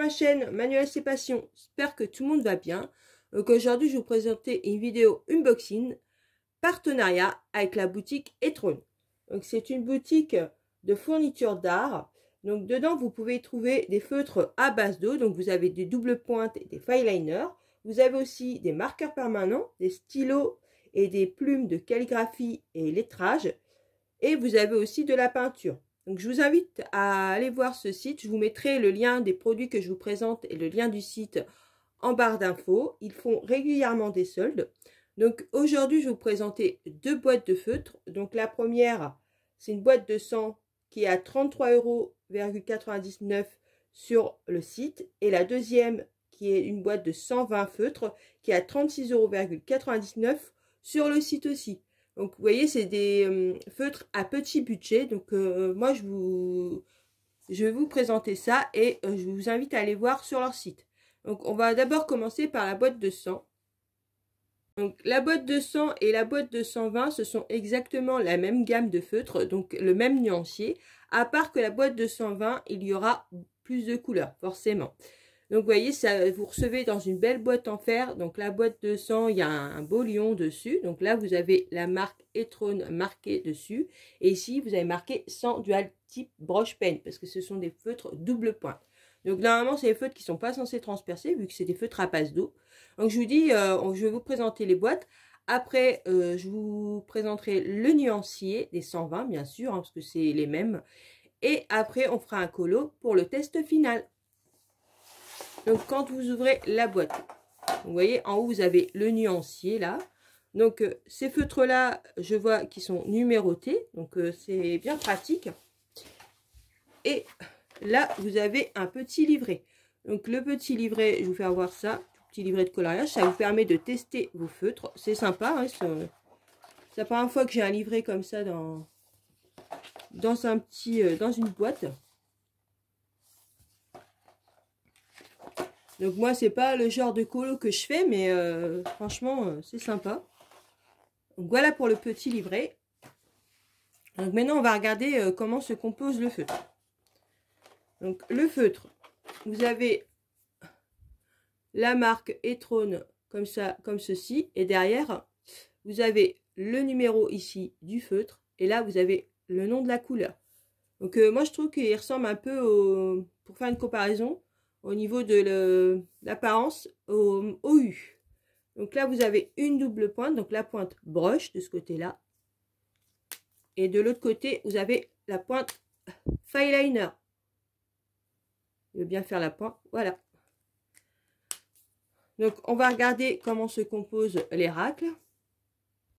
ma chaîne Manuel C'est Passion, j'espère que tout le monde va bien. Donc aujourd'hui je vais vous présenter une vidéo unboxing partenariat avec la boutique Etron. Donc c'est une boutique de fourniture d'art. Donc dedans vous pouvez trouver des feutres à base d'eau, donc vous avez des doubles pointes et des fine liners. Vous avez aussi des marqueurs permanents, des stylos et des plumes de calligraphie et lettrage. Et vous avez aussi de la peinture. Donc je vous invite à aller voir ce site. Je vous mettrai le lien des produits que je vous présente et le lien du site en barre d'infos. Ils font régulièrement des soldes. Donc aujourd'hui je vais vous présenter deux boîtes de feutres. Donc la première, c'est une boîte de 100 qui est à 33,99 € sur le site. Et la deuxième qui est une boîte de 120 feutres qui est à 36,99 € sur le site aussi. Donc, vous voyez, c'est des feutres à petit budget. Donc, moi, je vais vous présenter ça et je vous invite à aller voir sur leur site. Donc, on va d'abord commencer par la boîte de 100. Donc, la boîte de 100 et la boîte de 120, ce sont exactement la même gamme de feutres, donc le même nuancier. À part que la boîte de 120, il y aura plus de couleurs, forcément. Donc, vous voyez, ça, vous recevez dans une belle boîte en fer. Donc, la boîte de 100, il y a un beau lion dessus. Donc, là, vous avez la marque Etron marquée dessus. Et ici, vous avez marqué 100 dual type broche pen parce que ce sont des feutres double pointe. Donc, normalement, c'est des feutres qui ne sont pas censés transpercer vu que c'est des feutres à base d'eau. Donc, je vous dis, je vais vous présenter les boîtes. Après, je vous présenterai le nuancier des 120, bien sûr, hein, parce que c'est les mêmes. Et après, on fera un colo pour le test final. Donc, quand vous ouvrez la boîte, vous voyez, en haut, vous avez le nuancier, là. Donc, ces feutres-là, je vois qu'ils sont numérotés. Donc, c'est bien pratique. Et là, vous avez un petit livret. Donc, le petit livret, je vais vous faire voir ça. Petit livret de coloriage. Ça vous permet de tester vos feutres. C'est sympa. Hein, c'est la première fois que j'ai un livret comme ça dans une boîte. Donc moi, c'est pas le genre de colo que je fais, mais franchement, c'est sympa. Donc voilà pour le petit livret. Donc maintenant, on va regarder comment se compose le feutre. Donc le feutre, vous avez la marque Etron comme ça, comme ceci. Et derrière, vous avez le numéro ici du feutre. Et là, vous avez le nom de la couleur. Donc moi, je trouve qu'il ressemble un peu au... Pour faire une comparaison, au niveau de l'apparence au U. Donc là, vous avez une double pointe, donc la pointe broche de ce côté-là. Et de l'autre côté, vous avez la pointe fine liner. Je vais bien faire la pointe, voilà. Donc, on va regarder comment se composent les racles.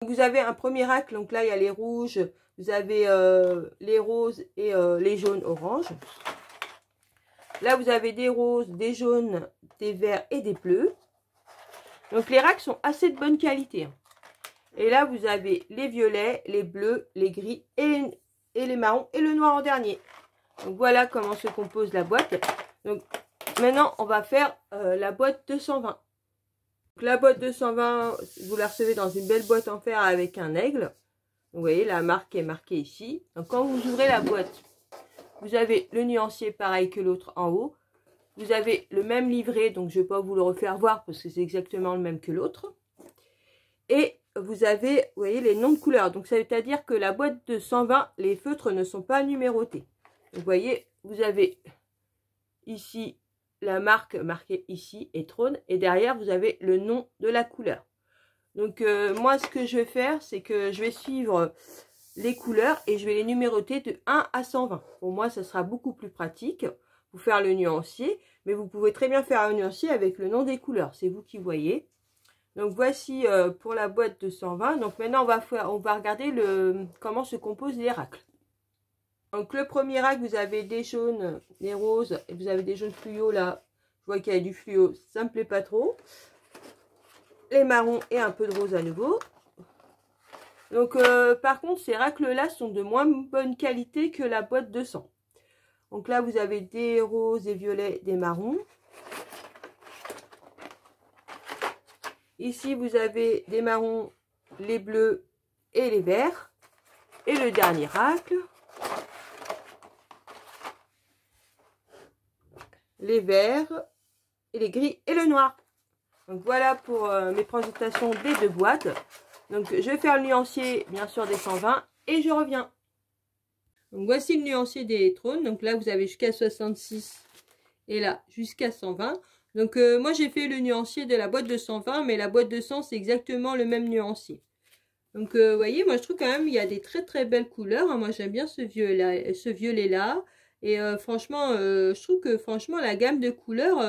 Vous avez un premier racle, donc là, il y a les rouges, vous avez les roses et les jaunes oranges. Là, vous avez des roses, des jaunes, des verts et des bleus. Donc, les racks sont assez de bonne qualité. Et là, vous avez les violets, les bleus, les gris et les marrons et le noir en dernier. Donc, voilà comment se compose la boîte. Donc, maintenant, on va faire la boîte de 120. Donc, la boîte de 120, vous la recevez dans une belle boîte en fer avec un aigle. Vous voyez, la marque est marquée ici. Donc, quand vous ouvrez la boîte, vous avez le nuancier pareil que l'autre en haut. Vous avez le même livret, donc je ne vais pas vous le refaire voir parce que c'est exactement le même que l'autre. Et vous avez, vous voyez, les noms de couleurs. Donc, ça veut dire que la boîte de 120, les feutres ne sont pas numérotés. Donc, vous voyez, vous avez ici la marque marquée ici, Etron. Et derrière, vous avez le nom de la couleur. Donc, moi, ce que je vais faire, c'est que je vais suivre les couleurs et je vais les numéroter de 1 à 120. Pour moi, ça sera beaucoup plus pratique pour faire le nuancier, mais vous pouvez très bien faire un nuancier avec le nom des couleurs, c'est vous qui voyez. Donc voici pour la boîte de 120. Donc maintenant on va regarder comment se composent les racles. Donc le premier rack, vous avez des jaunes, des roses, et vous avez des jaunes fluo là. Je vois qu'il y a du fluo, ça me plaît pas trop. Les marrons et un peu de rose à nouveau. Donc, par contre, ces racles-là sont de moins bonne qualité que la boîte de 100. Donc là, vous avez des roses, des violets, des marrons. Ici, vous avez des marrons, les bleus et les verts. Et le dernier racle. les verts, et les gris et le noir. Donc voilà pour mes présentations des deux boîtes. Donc je vais faire le nuancier bien sûr des 120 et je reviens. Donc voici le nuancier des trônes. Donc là vous avez jusqu'à 66 et là jusqu'à 120. Donc moi j'ai fait le nuancier de la boîte de 120, mais la boîte de 100 c'est exactement le même nuancier. Donc vous voyez, moi je trouve quand même il y a des très belles couleurs, hein. Moi j'aime bien ce violet là. Et franchement, je trouve que franchement la gamme de couleurs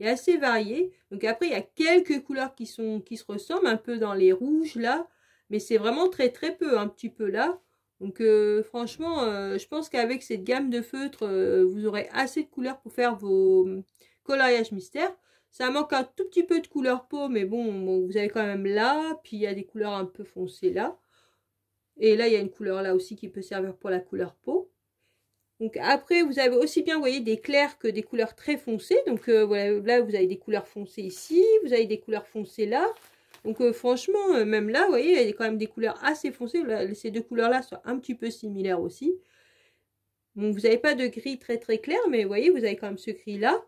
est assez variée. Donc après il y a quelques couleurs qui se ressemblent un peu dans les rouges là. Mais c'est vraiment très peu, un petit peu là. Donc franchement, je pense qu'avec cette gamme de feutres, vous aurez assez de couleurs pour faire vos coloriages mystères. Ça manque un tout petit peu de couleur peau, mais bon, vous avez quand même là. Puis il y a des couleurs un peu foncées là. Et là, il y a une couleur là aussi qui peut servir pour la couleur peau. Donc après, vous avez aussi bien, vous voyez, des clairs que des couleurs très foncées. Donc voilà, là, vous avez des couleurs foncées ici. Vous avez des couleurs foncées là. Donc franchement, même là, vous voyez, il y a quand même des couleurs assez foncées. Là, ces deux couleurs-là sont un petit peu similaires aussi. Donc vous n'avez pas de gris très clair, mais vous voyez, vous avez quand même ce gris-là.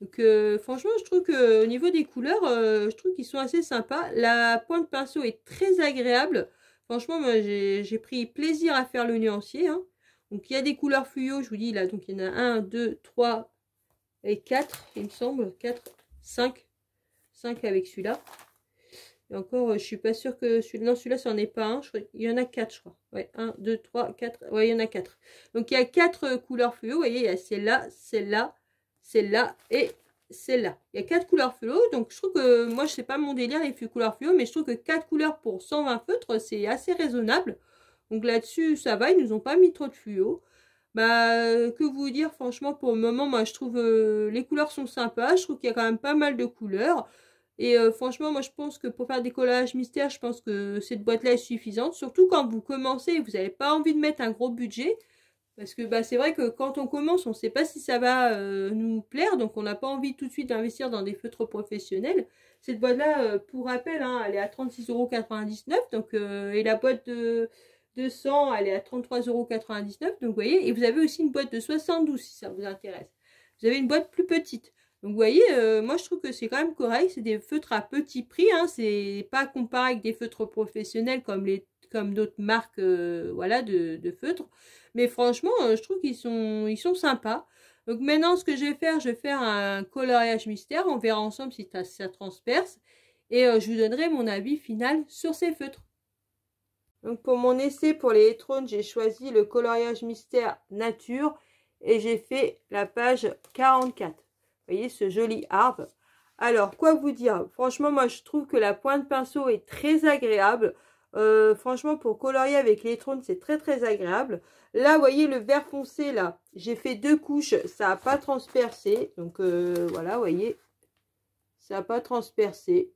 Donc franchement, je trouve que au niveau des couleurs, je trouve qu'ils sont assez sympas. La pointe pinceau est très agréable. Franchement, moi, j'ai pris plaisir à faire le nuancier, hein. Donc il y a des couleurs fluo, je vous dis là. Donc il y en a 1, 2, 3 et 4, il me semble. 4, 5. 5 avec celui-là. Et encore, je suis pas sûre que celui-là, non, celui-là, c'en est pas un. Il y en a 4, je crois. Ouais, 1, 2, 3, 4. Ouais, il y en a 4. Donc il y a 4 couleurs fluo. Vous voyez, il y a celle-là, celle-là, celle-là et celle-là. Il y a 4 couleurs fluo. Donc je trouve que moi, je sais pas mon délire les couleurs fluo, mais je trouve que 4 couleurs pour 120 feutres, c'est assez raisonnable. Donc là-dessus, ça va. Ils nous ont pas mis trop de fluo. Bah, que vous dire, franchement, pour le moment, moi, je trouve les couleurs sont sympas. Je trouve qu'il y a quand même pas mal de couleurs. Et franchement, moi, je pense que pour faire des collages mystères, je pense que cette boîte-là est suffisante. Surtout quand vous commencez et vous n'avez pas envie de mettre un gros budget. Parce que bah, c'est vrai que quand on commence, on ne sait pas si ça va nous plaire. Donc, on n'a pas envie tout de suite d'investir dans des feutres professionnels. Cette boîte-là, pour rappel, hein, elle est à 36,99 €. Donc, et la boîte de 200, elle est à 33,99 €. Donc, vous voyez. Et vous avez aussi une boîte de 72 si ça vous intéresse. Vous avez une boîte plus petite. Donc, vous voyez, moi, je trouve que c'est quand même correct. C'est des feutres à petit prix. Hein. C'est pas comparé avec des feutres professionnels comme d'autres marques voilà, de feutres. Mais franchement, je trouve qu'ils sont sympas. Donc, maintenant, ce que je vais faire un coloriage mystère. On verra ensemble si ça transperce. Et je vous donnerai mon avis final sur ces feutres. Donc, pour mon essai pour les trônes, j'ai choisi le coloriage mystère nature. Et j'ai fait la page 44. Vous voyez ce joli arbre. Alors, quoi vous dire? Franchement, moi, je trouve que la pointe pinceau est très agréable. Franchement, pour colorier avec les trônes, c'est très agréable. Là, vous voyez le vert foncé, là. J'ai fait 2 couches. Ça n'a pas transpercé. Donc, voilà, vous voyez. Ça n'a pas transpercé.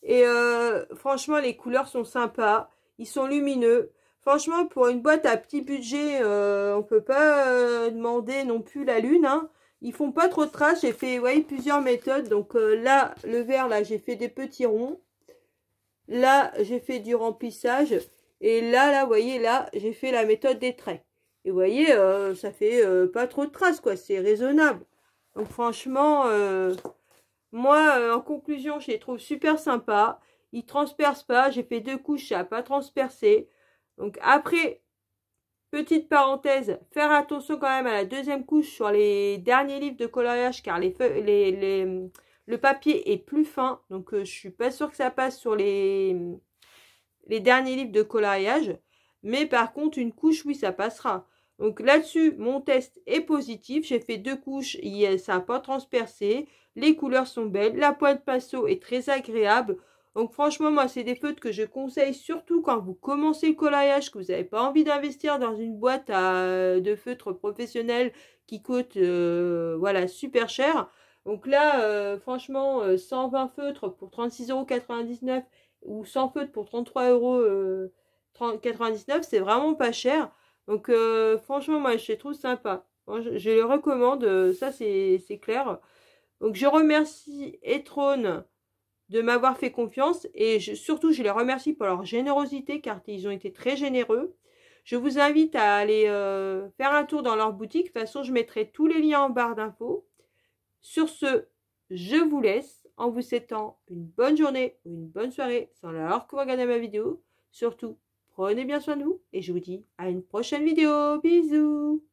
Et franchement, les couleurs sont sympas. Ils sont lumineux. Franchement, pour une boîte à petit budget, on peut pas demander non plus la lune. Hein. Ils font pas trop de traces. J'ai fait plusieurs méthodes. Donc là, le vert, là, j'ai fait des petits ronds. Là, j'ai fait du remplissage. Et là, vous voyez, là, j'ai fait la méthode des traits. Et vous voyez, ça fait pas trop de traces, quoi. C'est raisonnable. Donc franchement, moi, en conclusion, je les trouve super sympas. Ils transpercent pas. J'ai fait 2 couches, ça n'a pas transpercé. Donc après, petite parenthèse, faire attention quand même à la 2e couche sur les derniers livres de coloriage car le papier est plus fin. Donc je suis pas sûre que ça passe sur les derniers livres de coloriage. Mais par contre, une couche, oui, ça passera. Donc là-dessus, mon test est positif. J'ai fait 2 couches, ça n'a pas transpercé. Les couleurs sont belles. La pointe pinceau est très agréable. Donc franchement, moi, c'est des feutres que je conseille surtout quand vous commencez le coloriage, que vous n'avez pas envie d'investir dans une boîte de feutres professionnels qui coûte voilà, super cher. Donc là, franchement, 120 feutres pour 36,99 € ou 100 feutres pour 33,99 €, c'est vraiment pas cher. Donc franchement, moi, je les trouve sympa. Je les recommande, ça c'est clair. Donc je remercie Etrone de m'avoir fait confiance et surtout je les remercie pour leur générosité car ils ont été très généreux. Je vous invite à aller faire un tour dans leur boutique. De toute façon, je mettrai tous les liens en barre d'infos. Sur ce, je vous laisse en vous souhaitant une bonne journée ou une bonne soirée sans l'heure que vous regardez ma vidéo. Surtout, prenez bien soin de vous et je vous dis à une prochaine vidéo. Bisous!